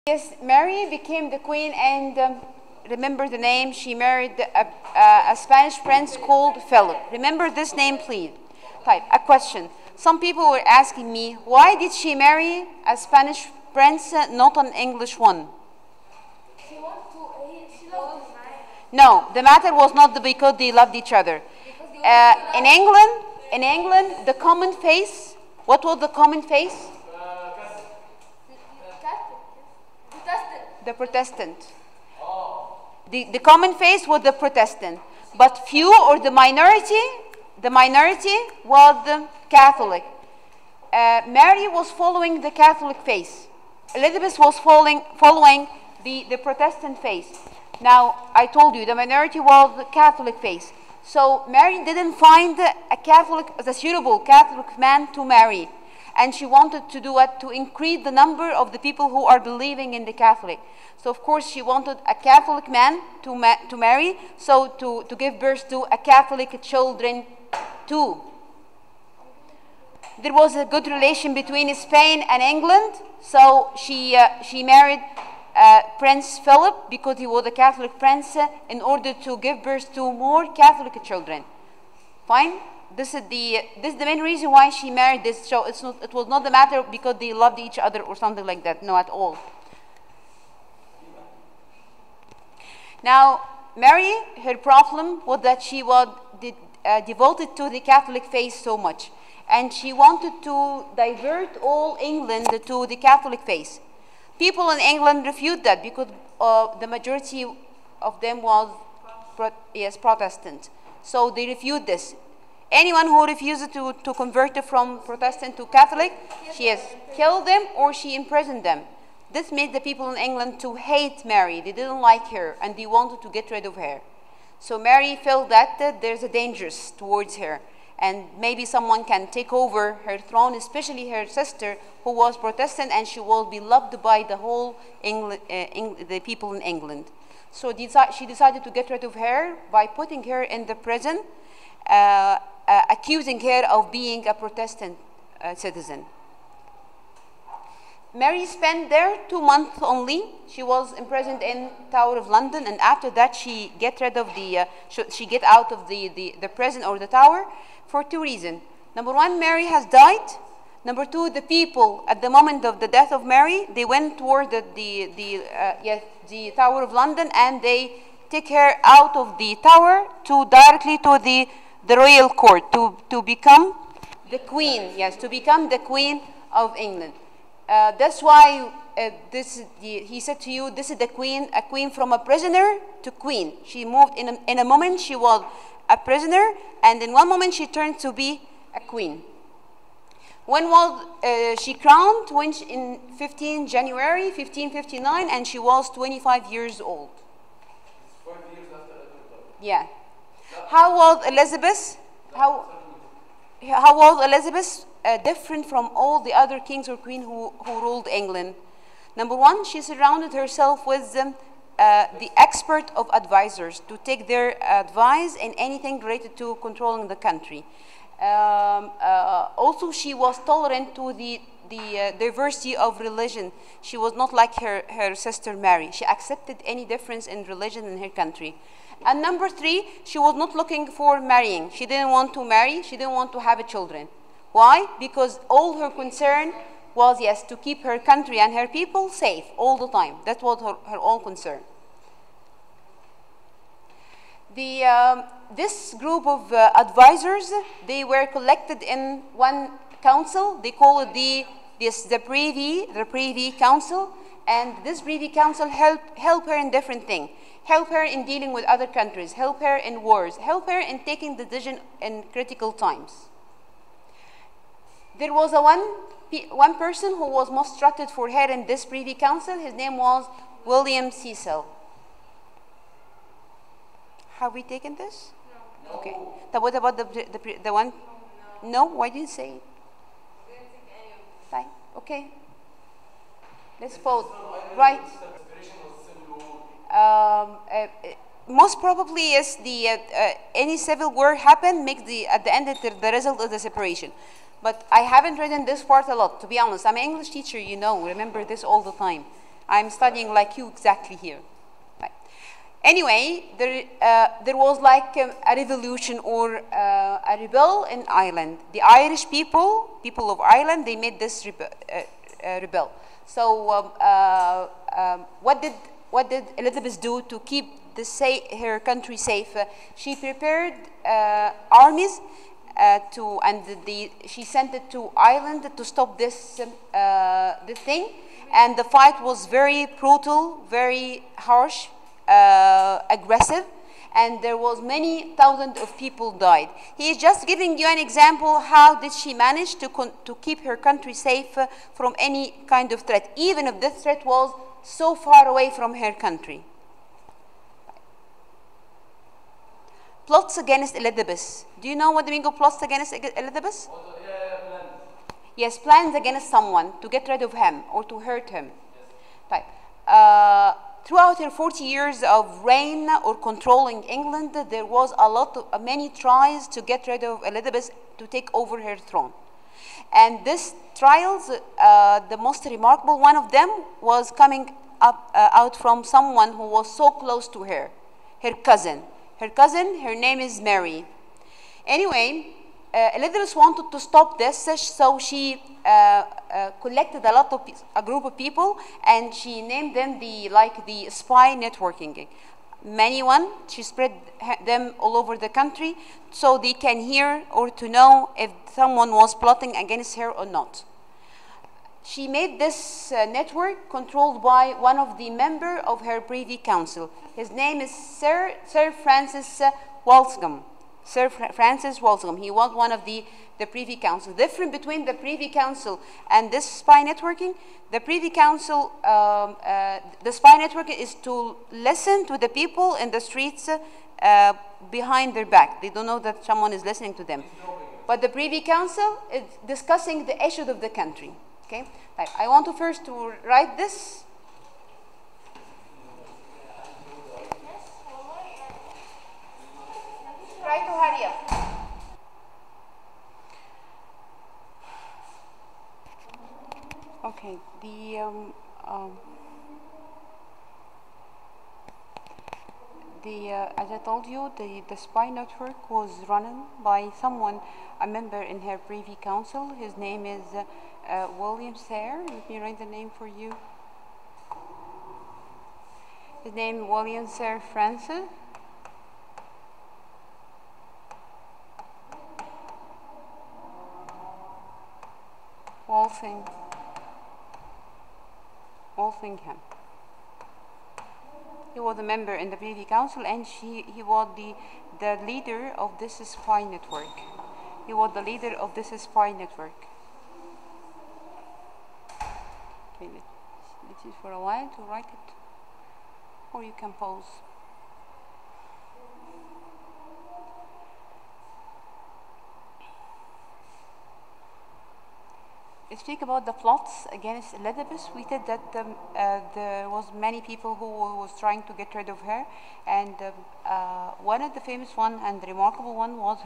Yes, Mary became the queen, and remember the name. She married a Spanish prince called Philip. Remember this name, please. Type a question. Some people were asking me, why did she marry a Spanish prince, not an English one? She loved him. No, the matter was not because they loved each other. In England, the common face. What was the common face? The Protestant. The common face was the Protestant, but few or the minority was the Catholic. Mary was following the Catholic faith. Elizabeth was following the Protestant faith. Now, I told you the minority was the Catholic faith. So Mary didn't find a suitable Catholic man to marry. And she wanted to do it to increase the number of the people who are believing in the Catholic. So of course she wanted a Catholic man to marry, so to give birth to a Catholic children too. There was a good relation between Spain and England, so she married Prince Philip because he was a Catholic prince in order to give birth to more Catholic children. Fine? This is the main reason why she married this. So it was not the matter because they loved each other or something like that. No, at all. Now, Mary, her problem was that she was devoted to the Catholic faith so much, and she wanted to divert all England to the Catholic faith. People in England refused that because the majority of them was Protestant. So they refused this. Anyone who refuses to convert from Protestant to Catholic, she has killed them or she imprisoned them. This made the people in England to hate Mary. They didn't like her and they wanted to get rid of her. So Mary felt that there's a danger towards her and maybe someone can take over her throne, especially her sister who was Protestant, and she will be loved by the whole the people in England. So she decided to get rid of her by putting her in the prison, accusing her of being a Protestant citizen. Mary spent there 2 months only. She was imprisoned in Tower of London, and after that she get out of the prison or the tower for 2 reasons. Number one, Mary has died. Number two, the people at the moment of the death of Mary, they went toward the Tower of London and they take her out of the tower directly to the royal court to become the queen. Yes, to become the Queen of England. That's why he said to you, this is the queen, a queen from a prisoner to queen. She moved in a moment she was a prisoner, and in one moment she turned to be a queen. When was she crowned? In January 1559, and she was 25 years old. 5 years after Edward. Yeah. How was Elizabeth? How was Elizabeth different from all the other kings or queens who ruled England? Number one, she surrounded herself with the expert of advisors to take their advice in anything related to controlling the country. Also, she was tolerant to the diversity of religion. She was not like her sister Mary. She accepted any difference in religion in her country. And number three, she was not looking for marrying. She didn't want to marry. She didn't want to have children. Why? Because all her concern was, yes, to keep her country and her people safe all the time. That was her own concern. This group of advisors, they were collected in one council. They call it the Privy Council. And this Privy Council help her in different things. Help her in dealing with other countries. Help her in wars. Help her in taking decisions in critical times. There was one person who was most trusted for her in this Privy Council. His name was William Cecil. Have we taken this? No. Okay. So what about the one? No. Why didn't you say it? We didn't take any of this. Fine. Okay. Let's vote. Right. Most probably, yes. Any civil war happen makes at the end the result of the separation. But I haven't written this part a lot, to be honest. I'm an English teacher, you know. Remember this all the time. I'm studying like you exactly here. Right. Anyway, there was like a revolution or a rebel in Ireland. The Irish people of Ireland, they made this rebel. So what did Elizabeth do to keep her country safe? She prepared armies she sent it to Ireland to stop this thing, and the fight was very brutal, very harsh, aggressive, and there was many thousands of people died. He is just giving you an example how did she manage to keep her country safe from any kind of threat, even if this threat was so far away from her country. Plots against Elizabeth. Do you know what the meaning of plots against Elizabeth? Yes, plans against someone to get rid of him or to hurt him. Yes. Throughout her 40 years of reign or controlling England, there was many tries to get rid of Elizabeth to take over her throne. And these trials, the most remarkable one of them was coming out from someone who was so close to her cousin. Her name is Mary. Anyway, Elizabeth wanted to stop this, so she collected a group of people, and she named them the spy networking. She spread them all over the country, so they can hear or to know if someone was plotting against her or not. She made this network controlled by one of the members of her Privy Council. His name is Sir Francis Walsingham. Sir Francis Walsingham. He was one of the Privy Council. The difference between the Privy Council and this spy networking, the Privy Council, the spy network is to listen to the people in the streets behind their back. They don't know that someone is listening to them. But the Privy Council is discussing the issues of the country. Okay, I want to first write this. Try to hurry up. Okay, as I told you, the spy network was run by someone, a member in her Privy Council. His name is William Sayre. Let me write the name for you. His name is William Sayre Francis. Walsingham. He was a member in the Privy Council, and he was the leader of this spy network. He was the leader of this spy network. Okay, let's use for a while to write it, or you can pause. Let's speak about the plots against Elizabeth. We said that there was many people who was trying to get rid of her, and one of the famous one and the remarkable one was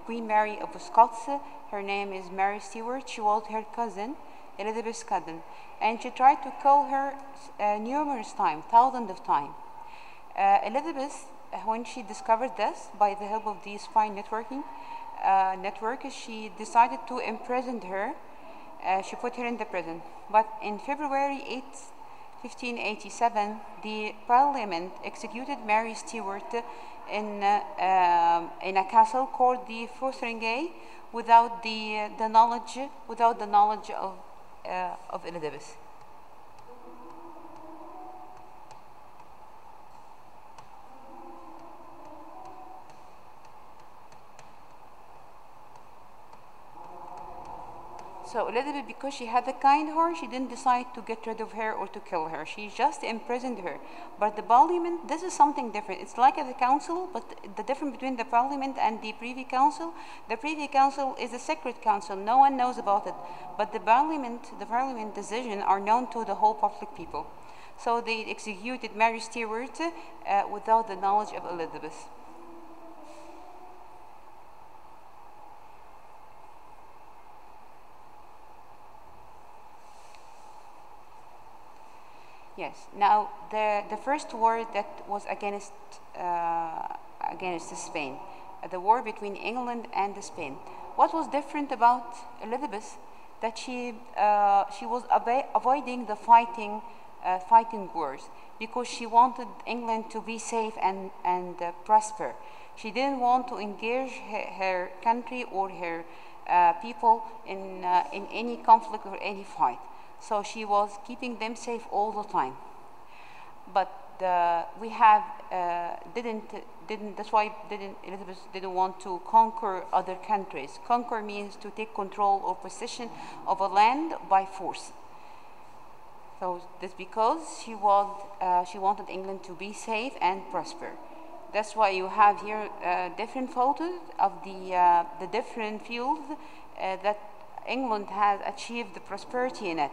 Queen Mary of Scots. Her name is Mary Stuart. She was her cousin, Elizabeth's cousin, and she tried to kill her numerous times, thousands of times. Elizabeth, when she discovered this by the help of the spy network, she decided to imprison her. She put her in the prison. But in February 8th, 1587, the Parliament executed Mary Stuart in a castle called the Fotheringay without the knowledge of Elizabeth. So Elizabeth, because she had a kind heart, she didn't decide to get rid of her or to kill her. She just imprisoned her. But the Parliament, this is something different. It's like the council, but the difference between the Parliament and the Privy Council, the Privy Council is a secret council. No one knows about it. But the Parliament decisions are known to the whole public people. So they executed Mary Stuart without the knowledge of Elizabeth. Yes. Now, the first war that was against Spain, the war between England and Spain. What was different about Elizabeth? That she was avoiding the fighting wars because she wanted England to be safe and prosper. She didn't want to engage her country or her people in any conflict or any fight. So she was keeping them safe all the time. But we have that's why Elizabeth didn't want to conquer other countries. Conquer means to take control or possession of a land by force. So that's because she wanted England to be safe and prosper. That's why you have here different photos of the different fields that England has achieved the prosperity in it.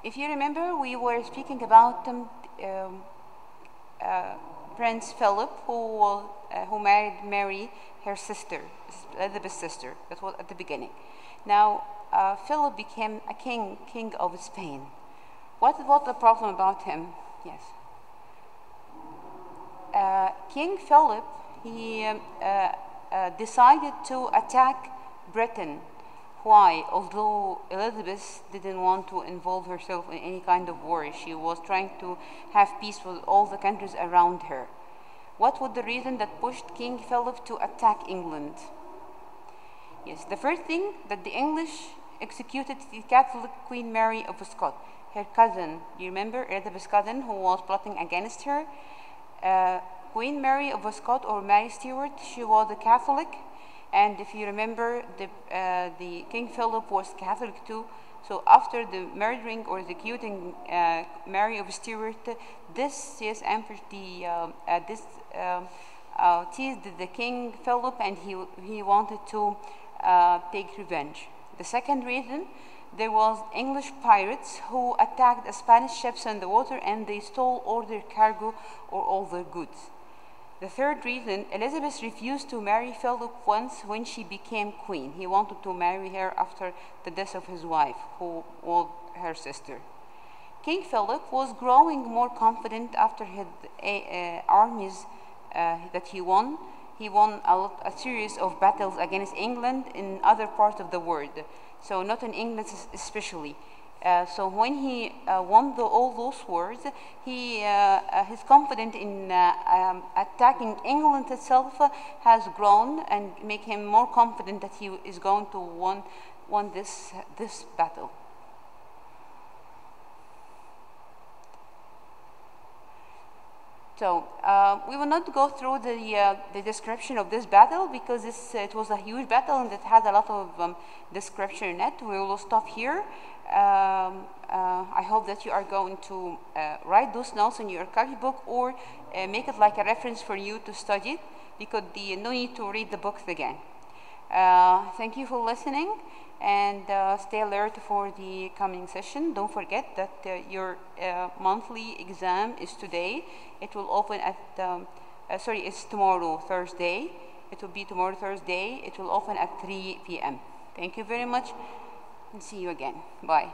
If you remember, we were speaking about Prince Philip, who married Mary, her sister, Elizabeth's sister. That was at the beginning. Now, Philip became a king of Spain. What was the problem about him? Yes. King Philip, he decided to attack Britain. Why? Although Elizabeth didn't want to involve herself in any kind of war, she was trying to have peace with all the countries around her. What was the reason that pushed King Philip to attack England? Yes, the first thing that the English executed the Catholic Queen Mary of Scots, her cousin. You remember Elizabeth's cousin who was plotting against her? Queen Mary of Scots, or Mary Stuart, she was a Catholic. And if you remember, the King Philip was Catholic too. So after the murdering or executing Mary of Stuart, this Emperor teased the King Philip, and he wanted to take revenge. The second reason, there was English pirates who attacked the Spanish ships in the water, and they stole all their cargo or all their goods. The third reason, Elizabeth refused to marry Philip once when she became queen. He wanted to marry her after the death of his wife, who was her sister. King Philip was growing more confident after his armies that he won. He won a series of battles against England in other parts of the world, so not in England especially. So when he won all those wars, his confidence in attacking England itself has grown and make him more confident that he is going to win this battle. So we will not go through the description of this battle because it was a huge battle and it had a lot of description in it. We will stop here. I hope that you are going to write those notes in your copybook or make it like a reference for you to study it, because no need to read the books again. Thank you for listening, and stay alert for the coming session. Don't forget that your monthly exam is today. It will open at, it's tomorrow, Thursday. It will be tomorrow, Thursday. It will open at 3 p.m. Thank you very much, and see you again. Bye.